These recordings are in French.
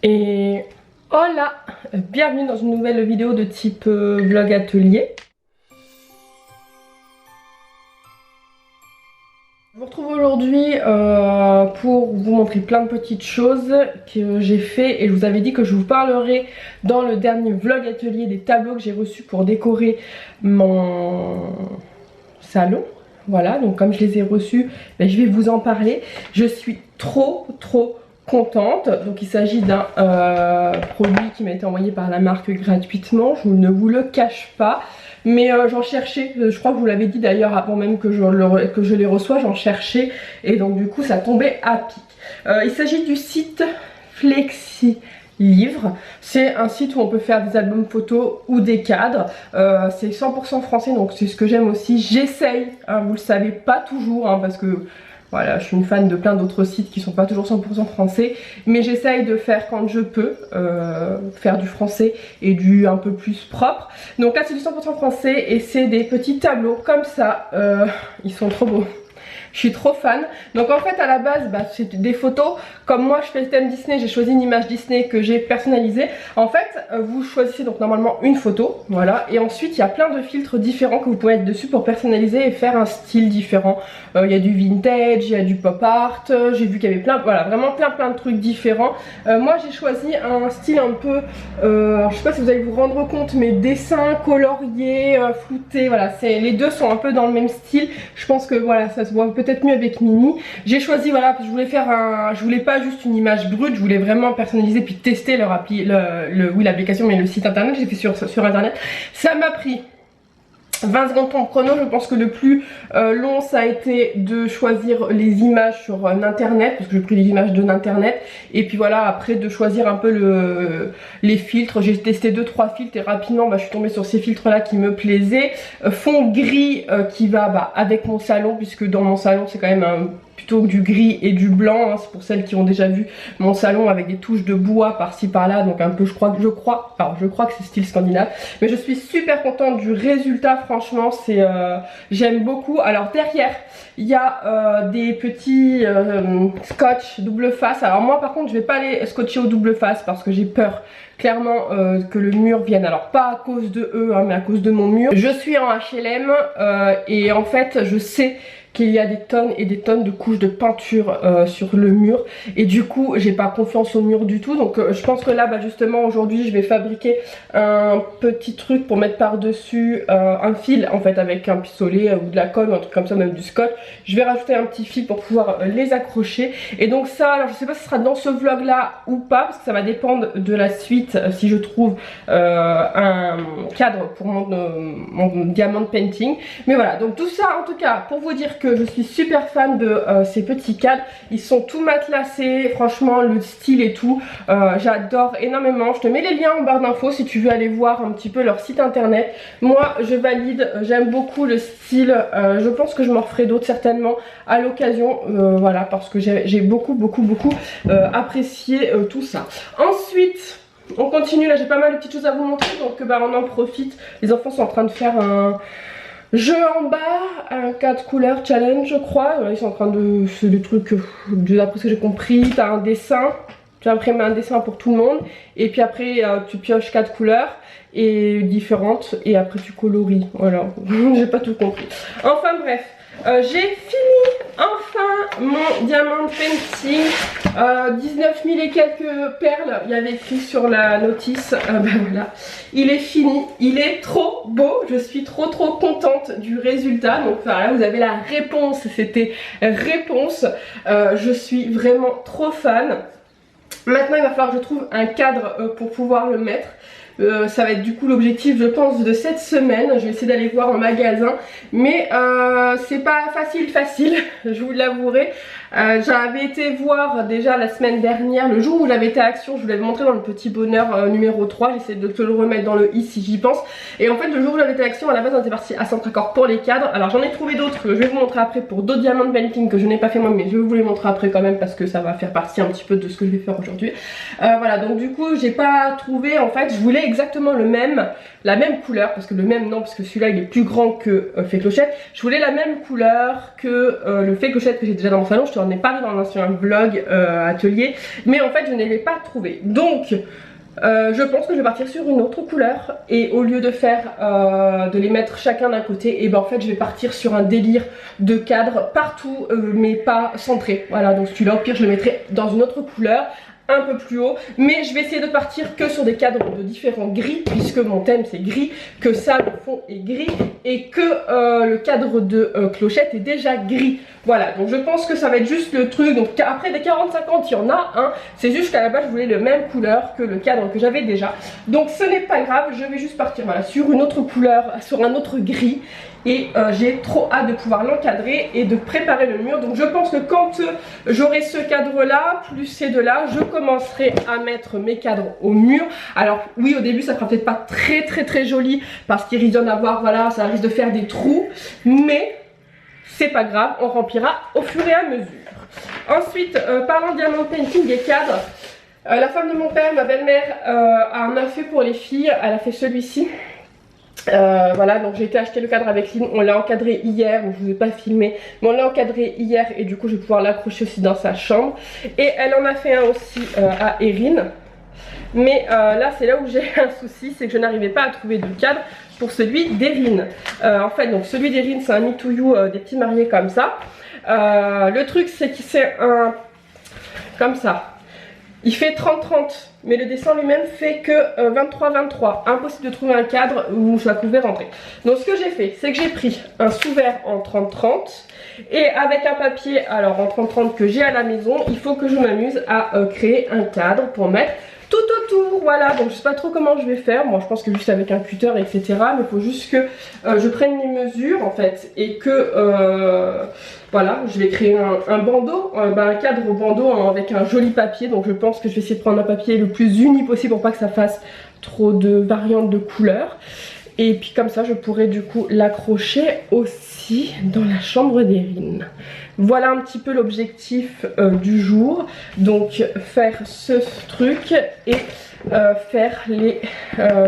Et hola, bienvenue dans une nouvelle vidéo de type vlog atelier. Je vous retrouve aujourd'hui pour vous montrer plein de petites choses que j'ai fait, et je vous avais dit que je vous parlerai dans le dernier vlog atelier des tableaux que j'ai reçus pour décorer mon salon. Voilà, donc comme je les ai reçus, je vais vous en parler. Je suis trop contente. Donc il s'agit d'un produit qui m'a été envoyé par la marque gratuitement, je ne vous le cache pas. Mais j'en cherchais, je crois que je vous l'avais dit d'ailleurs avant même que je les reçois, j'en cherchais et donc du coup ça tombait à pic. Il s'agit du site Flexi Livre. C'est un site où on peut faire des albums photos ou des cadres. C'est 100% français, donc c'est ce que j'aime aussi. J'essaye, hein, vous le savez, pas toujours, hein, parce que voilà, je suis une fan de plein d'autres sites qui sont pas toujours 100% français, mais j'essaye de faire quand je peux, faire du français et du un peu plus propre. Donc là c'est du 100% français et c'est des petits tableaux comme ça, ils sont trop beaux. Je suis trop fan. Donc en fait à la base c'est des photos. Comme moi je fais le thème Disney, j'ai choisi une image Disney que j'ai personnalisée. En fait vous choisissez donc normalement une photo, voilà, et ensuite il y a plein de filtres différents que vous pouvez mettre dessus pour personnaliser et faire un style différent. Il y a du vintage, il y a du pop art, j'ai vu qu'il y avait plein, voilà, vraiment plein de trucs différents. Moi j'ai choisi un style un peu, alors, je sais pas si vous allez vous rendre compte, mais dessin colorié, flouté, voilà, les deux sont un peu dans le même style. Je pense que voilà, ça se voit peut-être mieux avec Mini. J'ai choisi, voilà, parce que je voulais faire je voulais pas juste une image brute, je voulais vraiment personnaliser puis tester leur appli, oui l'application, mais le site internet, j'ai fait sur internet. Ça m'a pris 20 secondes pour chrono. Je pense que le plus long ça a été de choisir les images sur internet, parce que j'ai pris les images de internet, et puis voilà, après de choisir un peu les filtres. J'ai testé 2-3 filtres et rapidement je suis tombée sur ces filtres là qui me plaisaient. Fond gris qui va avec mon salon, puisque dans mon salon c'est quand même plutôt du gris et du blanc, hein. C'est pour celles qui ont déjà vu mon salon avec des touches de bois par-ci par-là, donc un peu je crois que c'est style scandinave, mais je suis super contente du résultat. Franchement c'est j'aime beaucoup. Alors derrière il y a des petits scotch double face. Alors moi par contre je vais pas les scotcher au double face parce que j'ai peur clairement que le mur vienne, alors pas à cause de eux hein, mais à cause de mon mur. Je suis en HLM et en fait je sais qu'il y a des tonnes et des tonnes de couches de peinture sur le mur, et du coup j'ai pas confiance au mur du tout. Donc je pense que là justement aujourd'hui je vais fabriquer un petit truc pour mettre par dessus un fil en fait, avec un pistolet ou de la colle ou un truc comme ça, même du scotch. Je vais rajouter un petit fil pour pouvoir les accrocher, et donc ça, alors je sais pas si ce sera dans ce vlog là ou pas, parce que ça va dépendre de la suite, si je trouve un cadre pour mon diamond painting. Mais voilà, donc tout ça en tout cas pour vous dire que je suis super fan de ces petits cadres. Ils sont tout matelassés, franchement le style et tout, j'adore énormément. Je te mets les liens en barre d'infos si tu veux aller voir un petit peu leur site internet. Moi je valide, j'aime beaucoup le style, je pense que je m'en referai d'autres certainement à l'occasion, voilà, parce que j'ai beaucoup apprécié tout ça. Ensuite on continue, là j'ai pas mal de petites choses à vous montrer, donc on en profite. Les enfants sont en train de faire un jeu en bas, un 4 couleurs challenge je crois. Ils sont en train de... c'est des trucs, d'après ce que j'ai compris, t'as un dessin, tu imprimes un dessin pour tout le monde, et puis après tu pioches 4 couleurs et différentes, et après tu coloris, voilà. J'ai pas tout compris. Enfin bref, j'ai fini enfin mon diamant painting, 19 000 et quelques perles, il y avait écrit sur la notice. Voilà, il est fini, il est trop beau, je suis trop contente du résultat. Donc voilà, vous avez la réponse, c'était réponse, je suis vraiment trop fan. Maintenant il va falloir que je trouve un cadre pour pouvoir le mettre. Ça va être du coup l'objectif je pense de cette semaine. Je vais essayer d'aller voir en magasin, mais c'est pas facile, je vous l'avouerai. J'avais été voir déjà la semaine dernière, le jour où j'avais été à Action, je vous l'avais montré dans le petit bonheur numéro 3. J'essaie de te le remettre dans le i si j'y pense. Et en fait le jour où j'avais été à Action, à la base on était parti à Centre-Accord pour les cadres. Alors j'en ai trouvé d'autres que je vais vous montrer après pour d'autres diamants painting que je n'ai pas fait moi, mais je vais vous les montrer après quand même parce que ça va faire partie un petit peu de ce que je vais faire aujourd'hui. Voilà, donc du coup j'ai pas trouvé, en fait je voulais exactement la même couleur, parce que le même non, parce que celui-là il est plus grand que Fée Clochette. Je voulais la même couleur que le Fée Clochette que j'ai déjà dans mon salon. Je te j'en ai parlé dans l'ancien vlog atelier, mais en fait je ne les ai pas trouvés. Donc je pense que je vais partir sur une autre couleur et au lieu de faire de les mettre chacun d'un côté, et ben en fait je vais partir sur un délire de cadre partout mais pas centré. Voilà, donc celui-là au pire je le mettrai dans une autre couleur un peu plus haut, mais je vais essayer de partir que sur des cadres de différents gris puisque mon thème c'est gris, que ça le fond est gris et que le cadre de clochette est déjà gris. Voilà, donc je pense que ça va être juste le truc. Donc après des 40-50 il y en a un, c'est juste qu'à la base je voulais la même couleur que le cadre que j'avais déjà, donc ce n'est pas grave, je vais juste partir voilà, sur une autre couleur, sur un autre gris. Et j'ai trop hâte de pouvoir l'encadrer et de préparer le mur. Donc je pense que quand j'aurai ce cadre là plus ces deux là, je commencerai à mettre mes cadres au mur. Alors oui, au début ça sera peut-être pas très joli parce qu'il risque d'en avoir, voilà, ça risque de faire des trous, mais c'est pas grave, on remplira au fur et à mesure. Ensuite, parlant diamant painting et cadres, la femme de mon père, ma belle-mère, en a fait pour les filles. Elle a fait celui-ci. Voilà, donc j'ai été acheter le cadre avec Lynn, on l'a encadré hier, je vous ai pas filmé, mais on l'a encadré hier et du coup je vais pouvoir l'accrocher aussi dans sa chambre. Et elle en a fait un aussi à Erin, mais là c'est là où j'ai un souci, c'est que je n'arrivais pas à trouver de cadre pour celui d'Erin. En fait, donc celui d'Erin c'est un Me to You des petits mariés comme ça. Le truc c'est que c'est un comme ça. Il fait 30-30, mais le dessin lui-même fait que 23-23. Impossible de trouver un cadre où ça pouvait rentrer. Donc ce que j'ai fait, c'est que j'ai pris un sous-vert en 30-30 et avec un papier alors en 30-30 que j'ai à la maison, il faut que je m'amuse à créer un cadre pour mettre tout autour. Voilà, donc je sais pas trop comment je vais faire. Moi je pense que juste avec un cutter etc, mais il faut juste que je prenne les mesures en fait et que voilà, je vais créer un bandeau, un cadre au bandeau avec un joli papier. Donc je pense que je vais essayer de prendre un papier le plus uni possible pour pas que ça fasse trop de variantes de couleurs. Et puis comme ça je pourrais du coup l'accrocher aussi dans la chambre d'Erin. Voilà un petit peu l'objectif du jour. Donc faire ce truc et faire les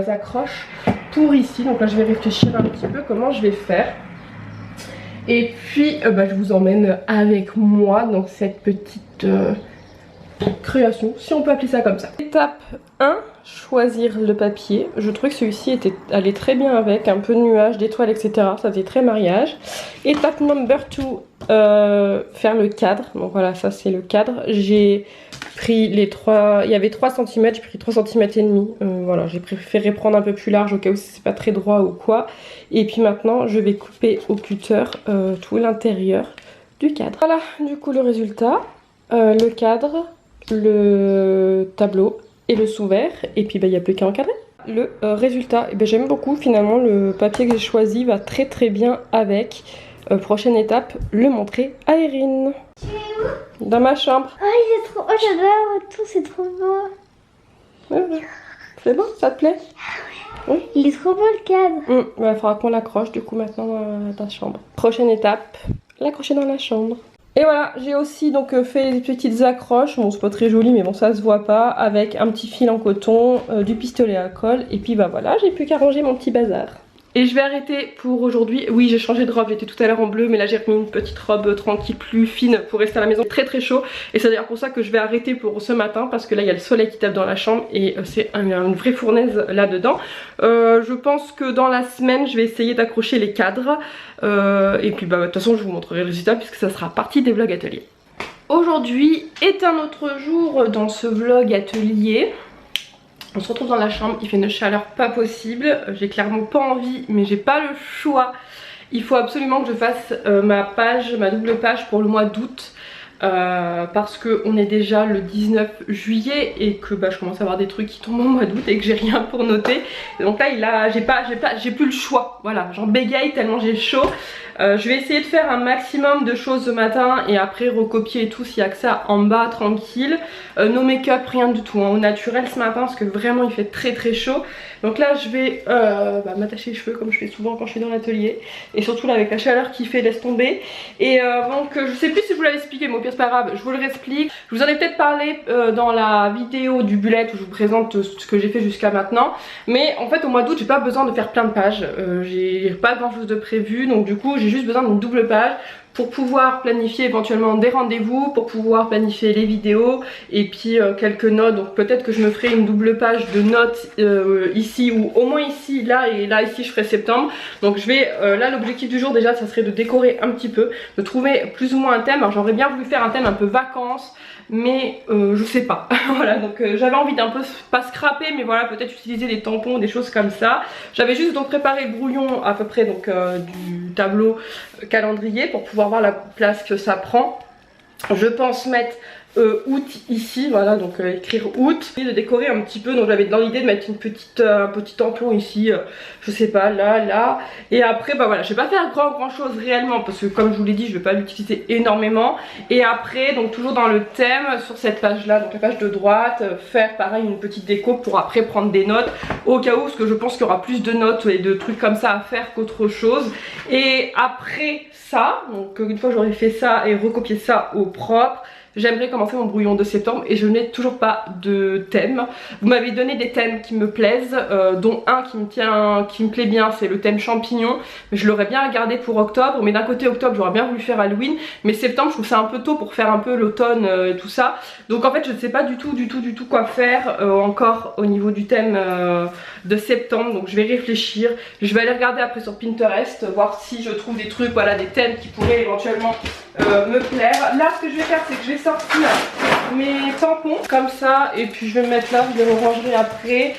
accroches pour ici. Donc là je vais réfléchir un petit peu comment je vais faire. Et puis je vous emmène avec moi dans cette petite création, si on peut appeler ça comme ça. Étape 1, choisir le papier. Je trouvais que celui-ci allait très bien avec, un peu de nuages, d'étoiles, etc. Ça faisait très mariage. Étape number 2, faire le cadre. Donc voilà, ça c'est le cadre. J'ai pris les 3, il y avait 3 cm, j'ai pris 3 cm et demi. Voilà, j'ai préféré prendre un peu plus large au cas où c'est pas très droit ou quoi. Et puis maintenant, je vais couper au cutter tout l'intérieur du cadre. Voilà, du coup le résultat, le cadre, le tableau et le sous-vert, et puis il n'y a plus qu'à encadrer. Le résultat, j'aime beaucoup finalement, le papier que j'ai choisi va très bien avec. Prochaine étape, le montrer à Erin. Dans ma chambre. Oh il est trop, oh j'adore tout, c'est trop beau. C'est bon, ça te plaît? Oui. Il est trop beau le cadre. Il faudra qu'on l'accroche du coup maintenant dans ta chambre. Prochaine étape, l'accrocher dans la chambre. Et voilà, j'ai aussi donc fait des petites accroches, bon c'est pas très joli mais bon ça se voit pas, avec un petit fil en coton, du pistolet à colle, et puis voilà, j'ai plus qu'à ranger mon petit bazar. Et je vais arrêter pour aujourd'hui. Oui, j'ai changé de robe, j'étais tout à l'heure en bleu, mais là j'ai remis une petite robe tranquille, plus fine pour rester à la maison. Très chaud, et c'est d'ailleurs pour ça que je vais arrêter pour ce matin, parce que là il y a le soleil qui tape dans la chambre et c'est une vraie fournaise là dedans. Je pense que dans la semaine je vais essayer d'accrocher les cadres et puis de toute façon je vous montrerai le résultat puisque ça sera partie des vlogs ateliers. Aujourd'hui est un autre jour dans ce vlog atelier. On se retrouve dans la chambre, il fait une chaleur pas possible, j'ai clairement pas envie mais j'ai pas le choix. Il faut absolument que je fasse ma double page pour le mois d'août. Parce qu'on est déjà le 19 juillet et que je commence à avoir des trucs qui tombent au mois d'août et que j'ai rien pour noter. Donc là j'ai plus le choix, voilà, j'en bégaye tellement j'ai chaud. Je vais essayer de faire un maximum de choses ce matin et après recopier et tout s'il y a que ça en bas tranquille. No make-up, rien du tout, au naturel ce matin parce que vraiment il fait très chaud. Donc là je vais m'attacher les cheveux comme je fais souvent quand je suis dans l'atelier. Et surtout là avec la chaleur qui fait, laisse tomber. Et donc je sais plus si je vous l'avais expliqué, mais au pire c'est pas grave, je vous le réexplique. Je vous en ai peut-être parlé dans la vidéo du bullet où je vous présente ce que j'ai fait jusqu'à maintenant. Mais en fait au mois d'août j'ai pas besoin de faire plein de pages, j'ai pas grand chose de prévu. Donc du coup j'ai juste besoin d'une double page pour pouvoir planifier éventuellement des rendez-vous, pour pouvoir planifier les vidéos et puis quelques notes. Donc peut-être que je me ferai une double page de notes ici ou au moins ici, là et là ici je ferai septembre. Donc je vais, là l'objectif du jour déjà ça serait de décorer un petit peu, de trouver plus ou moins un thème. Alors j'aurais bien voulu faire un thème un peu vacances, mais je sais pas. Voilà, donc j'avais envie d'un peu, pas scraper, mais voilà, peut-être utiliser des tampons, des choses comme ça. J'avais juste donc préparé le brouillon à peu près donc du tableau calendrier pour pouvoir voir la place que ça prend. Je pense mettre août ici, voilà, donc écrire août et de décorer un petit peu. Donc j'avais dans l'idée de mettre un petit tampon ici, je sais pas, là et après bah voilà, je vais pas faire grand chose réellement parce que comme je vous l'ai dit je vais pas l'utiliser énormément. Et après donc toujours dans le thème sur cette page là, donc la page de droite, faire pareil une petite déco pour après prendre des notes au cas où, parce que je pense qu'il y aura plus de notes et de trucs comme ça à faire qu'autre chose. Et après ça, donc une fois j'aurai fait ça et recopié ça au propre, j'aimerais commencer mon brouillon de septembre et je n'ai toujours pas de thème. Vous m'avez donné des thèmes qui me plaisent, dont un qui me plaît bien, c'est le thème champignon. Je l'aurais bien gardé pour octobre, mais d'un côté octobre j'aurais bien voulu faire Halloween, mais septembre je trouve ça un peu tôt pour faire un peu l'automne et tout ça. Donc en fait je ne sais pas du tout quoi faire encore au niveau du thème de septembre. Donc je vais réfléchir, je vais aller regarder après sur Pinterest, voir si je trouve des trucs, voilà, des thèmes qui pourraient éventuellement me plaire. Là ce que je vais faire c'est que je vais sortir mes tampons comme ça et puis je vais me mettre là, je les rangerai après.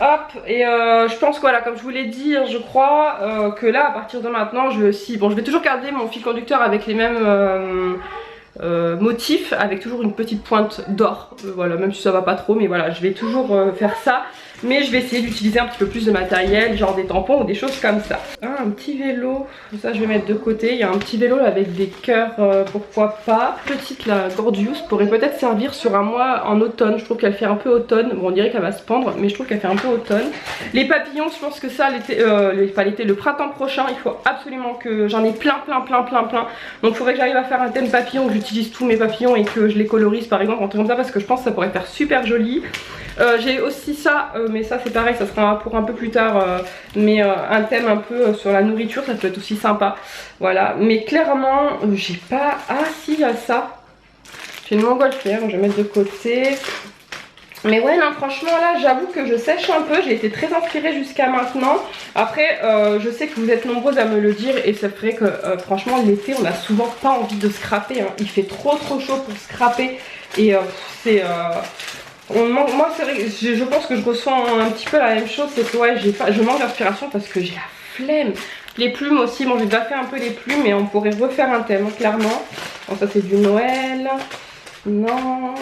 Hop, et je pense que voilà, comme je vous l'ai dit, je crois que là à partir de maintenant je vais aussi, bon je vais toujours garder mon fil conducteur avec les mêmes motifs, avec toujours une petite pointe d'or, voilà, même si ça va pas trop, mais voilà, je vais toujours faire ça. Mais je vais essayer d'utiliser un petit peu plus de matériel, genre des tampons ou des choses comme ça. Ah, un petit vélo, ça je vais mettre de côté. Il y a un petit vélo là, avec des cœurs, pourquoi pas. Petite la Gordius pourrait peut-être servir sur un mois en automne. Je trouve qu'elle fait un peu automne. Bon, on dirait qu'elle va se pendre, mais je trouve qu'elle fait un peu automne. Les papillons, je pense que ça, le printemps prochain, il faut absolument que j'en ai plein. Donc il faudrait que j'arrive à faire un thème papillon, que j'utilise tous mes papillons et que je les colorise par exemple, en truc comme ça, parce que je pense que ça pourrait faire super joli. J'ai aussi ça, mais ça c'est pareil, ça sera pour un peu plus tard, mais un thème un peu sur la nourriture, ça peut être aussi sympa. Voilà, mais clairement, j'ai pas... Ah si, il y a ça. J'ai une montgolfière, je vais mettre de côté. Mais ouais, non, franchement là, j'avoue que je sèche un peu, j'ai été très inspirée jusqu'à maintenant. Après, je sais que vous êtes nombreuses à me le dire et c'est vrai que franchement l'été, on n'a souvent pas envie de scraper, hein. Il fait trop chaud pour scraper et c'est... moi c'est vrai, je pense que je ressens un petit peu la même chose, c'est que ouais, je manque d'inspiration parce que j'ai la flemme. Les plumes aussi, bon j'ai déjà fait un peu les plumes mais on pourrait refaire un thème clairement. Bon ça c'est du Noël. Non,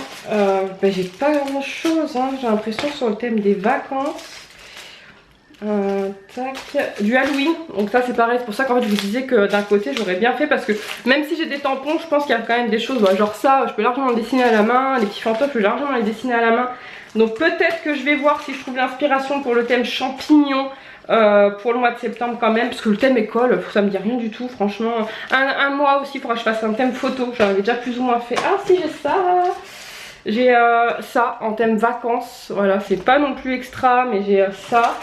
j'ai pas grand chose, hein. J'ai l'impression sur le thème des vacances. Tac, du Halloween, donc ça c'est pareil, c'est pour ça qu'en fait je vous disais que d'un côté j'aurais bien fait parce que même si j'ai des tampons, je pense qu'il y a quand même des choses, genre ça je peux largement le dessiner à la main, les petits fantômes je peux largement les dessiner à la main. Donc peut-être que je vais voir si je trouve l'inspiration pour le thème champignon pour le mois de septembre quand même, parce que le thème école, ça me dit rien du tout franchement. Un mois aussi, il faudra que je fasse un thème photo, j'en avais déjà plus ou moins fait. Ah si, j'ai ça. J'ai ça en thème vacances, voilà, c'est pas non plus extra mais j'ai ça.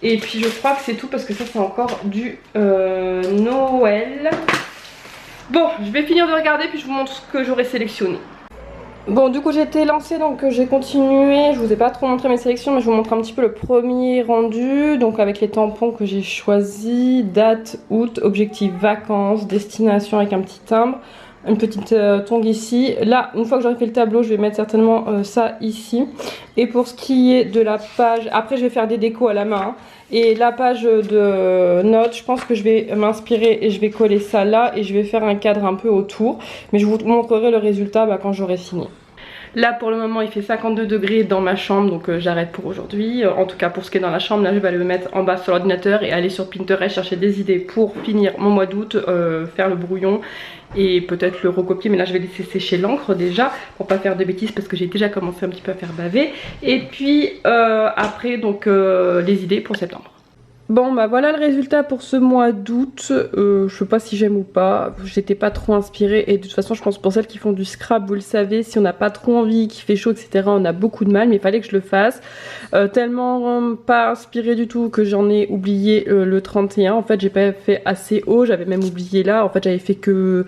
Et puis je crois que c'est tout parce que ça c'est encore du Noël. Bon, je vais finir de regarder puis je vous montre ce que j'aurais sélectionné. Bon, du coup j'ai été lancée, donc j'ai continué. Je vous ai pas trop montré mes sélections, mais je vous montre un petit peu le premier rendu. Donc avec les tampons que j'ai choisis, date août, objectif vacances, destination avec un petit timbre, une petite tongue ici. Là, une fois que j'aurai fait le tableau, je vais mettre certainement ça ici. Et pour ce qui est de la page, après je vais faire des décos à la main, hein. Et la page de notes, je pense que je vais m'inspirer et je vais coller ça là et je vais faire un cadre un peu autour. Mais je vous montrerai le résultat quand j'aurai fini. Là pour le moment il fait 52 degrés dans ma chambre, donc j'arrête pour aujourd'hui. En tout cas pour ce qui est dans la chambre, là je vais aller me mettre en bas sur l'ordinateur et aller sur Pinterest chercher des idées pour finir mon mois d'août, faire le brouillon et peut-être le recopier. Mais là je vais laisser sécher l'encre déjà pour pas faire de bêtises parce que j'ai déjà commencé un petit peu à faire baver. Et puis après donc les idées pour septembre. Bon bah voilà le résultat pour ce mois d'août, je sais pas si j'aime ou pas, j'étais pas trop inspirée et de toute façon je pense pour celles qui font du scrap, vous le savez, si on n'a pas trop envie, qu'il fait chaud etc, on a beaucoup de mal, mais il fallait que je le fasse, tellement pas inspirée du tout que j'en ai oublié le 31, en fait j'ai pas fait assez haut, j'avais même oublié là, en fait j'avais fait que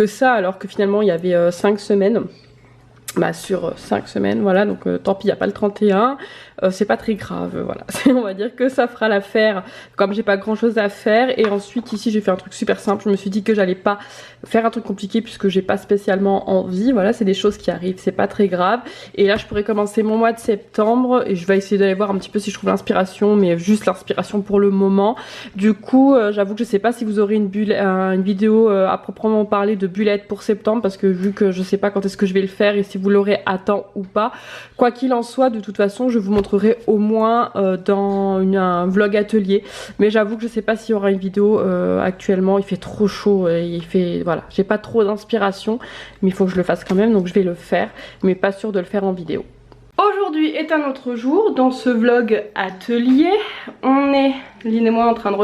ça alors que finalement il y avait 5 semaines. Bah sur 5 semaines, voilà, donc tant pis, il n'y a pas le 31, c'est pas très grave, voilà, on va dire que ça fera l'affaire, comme j'ai pas grand chose à faire. Et ensuite ici j'ai fait un truc super simple, je me suis dit que j'allais pas faire un truc compliqué puisque j'ai pas spécialement envie, voilà, c'est des choses qui arrivent, c'est pas très grave. Et là je pourrais commencer mon mois de septembre et je vais essayer d'aller voir un petit peu si je trouve l'inspiration, mais juste l'inspiration pour le moment. Du coup j'avoue que je sais pas si vous aurez une vidéo à proprement parler de bullet pour septembre, parce que vu que je sais pas quand est-ce que je vais le faire et si vous l'aurez à temps ou pas. Quoi qu'il en soit, de toute façon, je vous montrerai au moins dans un vlog atelier. Mais j'avoue que je sais pas s'il y aura une vidéo actuellement. Il fait trop chaud et il fait... Voilà, j'ai pas trop d'inspiration. Mais il faut que je le fasse quand même, donc je vais le faire. Mais pas sûr de le faire en vidéo. Aujourd'hui est un autre jour. Dans ce vlog atelier, on est, Lynn et moi, en train de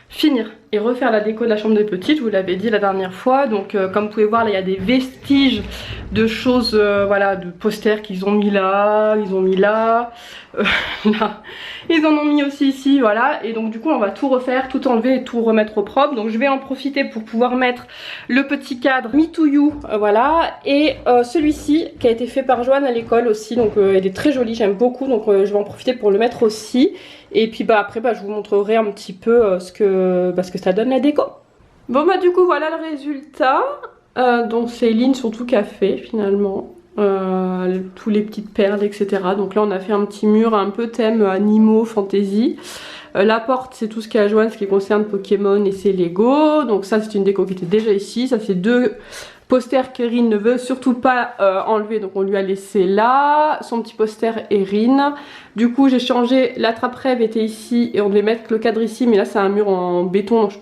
finir et refaire la déco de la chambre des petites, je vous l'avais dit la dernière fois. Donc comme vous pouvez voir là, il y a des vestiges de choses, voilà, de posters qu'ils ont mis là, ils ont mis là, là, ils en ont mis aussi ici, voilà. Et donc du coup on va tout refaire, tout enlever et tout remettre au propre. Donc je vais en profiter pour pouvoir mettre le petit cadre Me To You, voilà. Et celui-ci qui a été fait par Joanne à l'école aussi, donc il est très joli, j'aime beaucoup, donc je vais en profiter pour le mettre aussi. Et puis bah après bah, je vous montrerai un petit peu ce que ça donne la déco. Bon bah du coup voilà le résultat. Donc c'est Lynn surtout qui a fait finalement. Tous les petites perles etc. Donc là on a fait un petit mur un peu thème animaux, fantasy. La porte c'est tout ce qui est à Joanne, ce qui concerne Pokémon et ses Lego. Donc ça c'est une déco qui était déjà ici. Ça c'est 2 posters qu'Erin ne veut surtout pas enlever, donc on lui a laissé là. Son petit poster Erin. Du coup j'ai changé, la trappe-rêve était ici et on devait mettre le cadre ici, mais là c'est un mur en béton donc je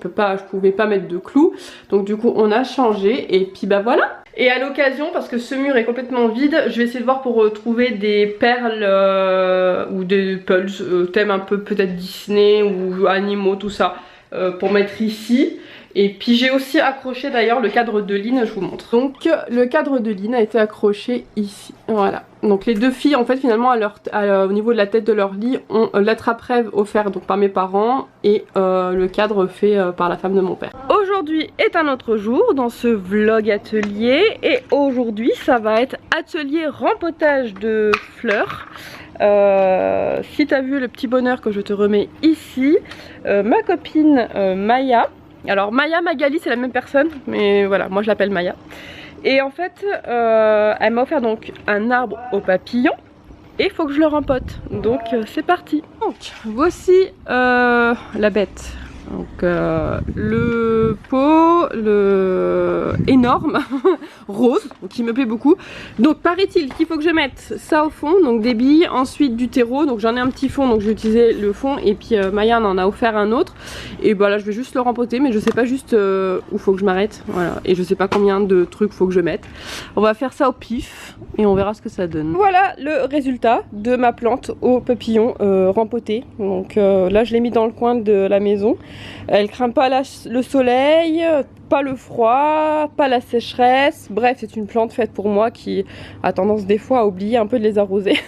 pouvais pas mettre de clous. Donc du coup on a changé et puis bah voilà. Et à l'occasion, parce que ce mur est complètement vide, je vais essayer de voir pour trouver des perles ou des pulls, thème un peu peut-être Disney ou animaux, tout ça, pour mettre ici. Et puis j'ai aussi accroché d'ailleurs le cadre de Lynn, je vous montre. Donc le cadre de Lynn a été accroché ici, voilà. Donc les 2 filles en fait finalement au niveau de la tête de leur lit ont l'attrape-rêve offert donc par mes parents et le cadre fait par la femme de mon père. Aujourd'hui est un autre jour dans ce vlog atelier et aujourd'hui ça va être atelier rempotage de fleurs. Si tu as vu le petit bonheur que je te remets ici, ma copine Maya. Alors Maya, Magali c'est la même personne, mais voilà, moi je l'appelle Maya. Et en fait, elle m'a offert donc un arbre aux papillons et il faut que je le rempote. Donc c'est parti. Donc voici la bête. Donc le pot, énorme, rose, qui me plaît beaucoup. Donc paraît-il qu'il faut que je mette ça au fond, donc des billes, ensuite du terreau. Donc j'en ai un petit fond, donc je vais utiliser le fond. Et puis Maya en a offert un autre. Et bah là je vais juste le rempoter, mais je sais pas juste où faut que je m'arrête. Voilà. Et je sais pas combien de trucs faut que je mette. On va faire ça au pif et on verra ce que ça donne. Voilà le résultat de ma plante aux papillons rempotée. Donc là je l'ai mis dans le coin de la maison. Elle craint pas le soleil, pas le froid, pas la sécheresse. Bref, c'est une plante faite pour moi qui a tendance des fois à oublier un peu de les arroser.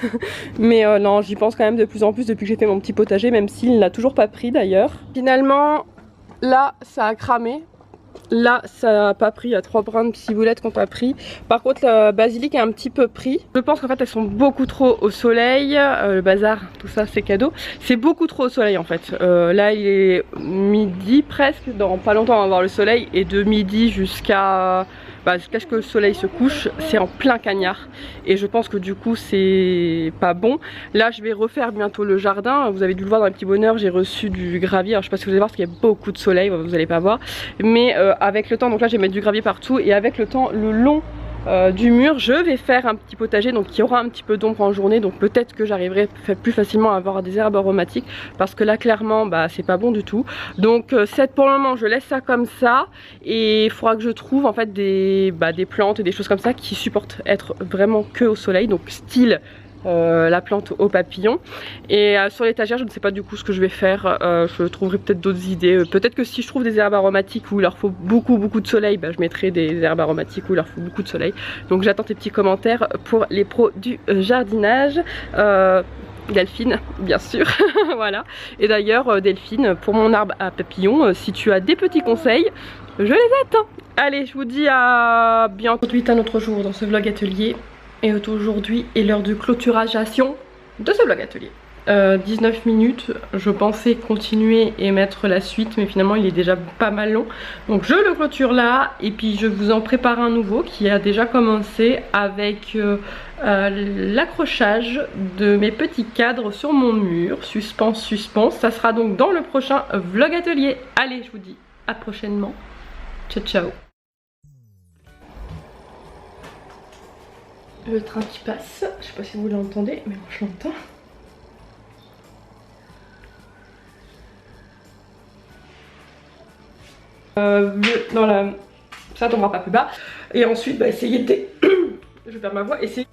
Mais non, j'y pense quand même de plus en plus depuis que j'ai fait mon petit potager, même s'il n'a toujours pas pris d'ailleurs. Finalement, là, ça a cramé. Là ça n'a pas pris, il y a 3 brins de ciboulette qui n'ont pas pris. Par contre le basilic a un petit peu pris. Je pense qu'en fait elles sont beaucoup trop au soleil. Le bazar, tout ça c'est cadeau. C'est beaucoup trop au soleil en fait. Là il est midi presque, dans pas longtemps on va voir le soleil. Et de midi jusqu'à ce que le soleil se couche, c'est en plein cagnard. Et je pense que du coup c'est pas bon. Là je vais refaire bientôt le jardin. Vous avez dû le voir dans les petits bonheurs, j'ai reçu du gravier. Alors je sais pas si vous allez voir parce qu'il y a beaucoup de soleil, vous allez pas voir. Mais avec le temps, donc là je vais mettre du gravier partout. Et avec le temps, le long du mur, je vais faire un petit potager, donc il y aura un petit peu d'ombre en journée, donc peut-être que j'arriverai plus facilement à avoir des herbes aromatiques, parce que là clairement c'est pas bon du tout. Donc pour le moment je laisse ça comme ça, et il faudra que je trouve en fait des plantes et des choses comme ça qui supportent être vraiment que au soleil, donc style la plante aux papillons. Et sur l'étagère, je ne sais pas du coup ce que je vais faire. Je trouverai peut-être d'autres idées. Peut-être que si je trouve des herbes aromatiques où il leur faut beaucoup de soleil, bah, je mettrai des herbes aromatiques où il leur faut beaucoup de soleil. Donc j'attends tes petits commentaires pour les pros du jardinage. Delphine, bien sûr. Voilà. Et d'ailleurs, Delphine, pour mon arbre à papillons, si tu as des petits conseils, je les attends. Allez, je vous dis à bientôt. Aujourd'hui est un autre jour dans ce vlog atelier. Et aujourd'hui est l'heure de clôturation de ce vlog atelier. 19 minutes, je pensais continuer et mettre la suite, mais finalement il est déjà pas mal long. Donc je le clôture là, et puis je vous en prépare un nouveau qui a déjà commencé avec l'accrochage de mes petits cadres sur mon mur. Suspense. Ça sera donc dans le prochain vlog atelier. Allez, je vous dis à prochainement. Ciao, ciao. Le train qui passe, je sais pas si vous l'entendez, mais moi je l'entends. Ça tombera pas plus bas. Et ensuite, bah, essayer de... je vais faire ma voix. Essayer...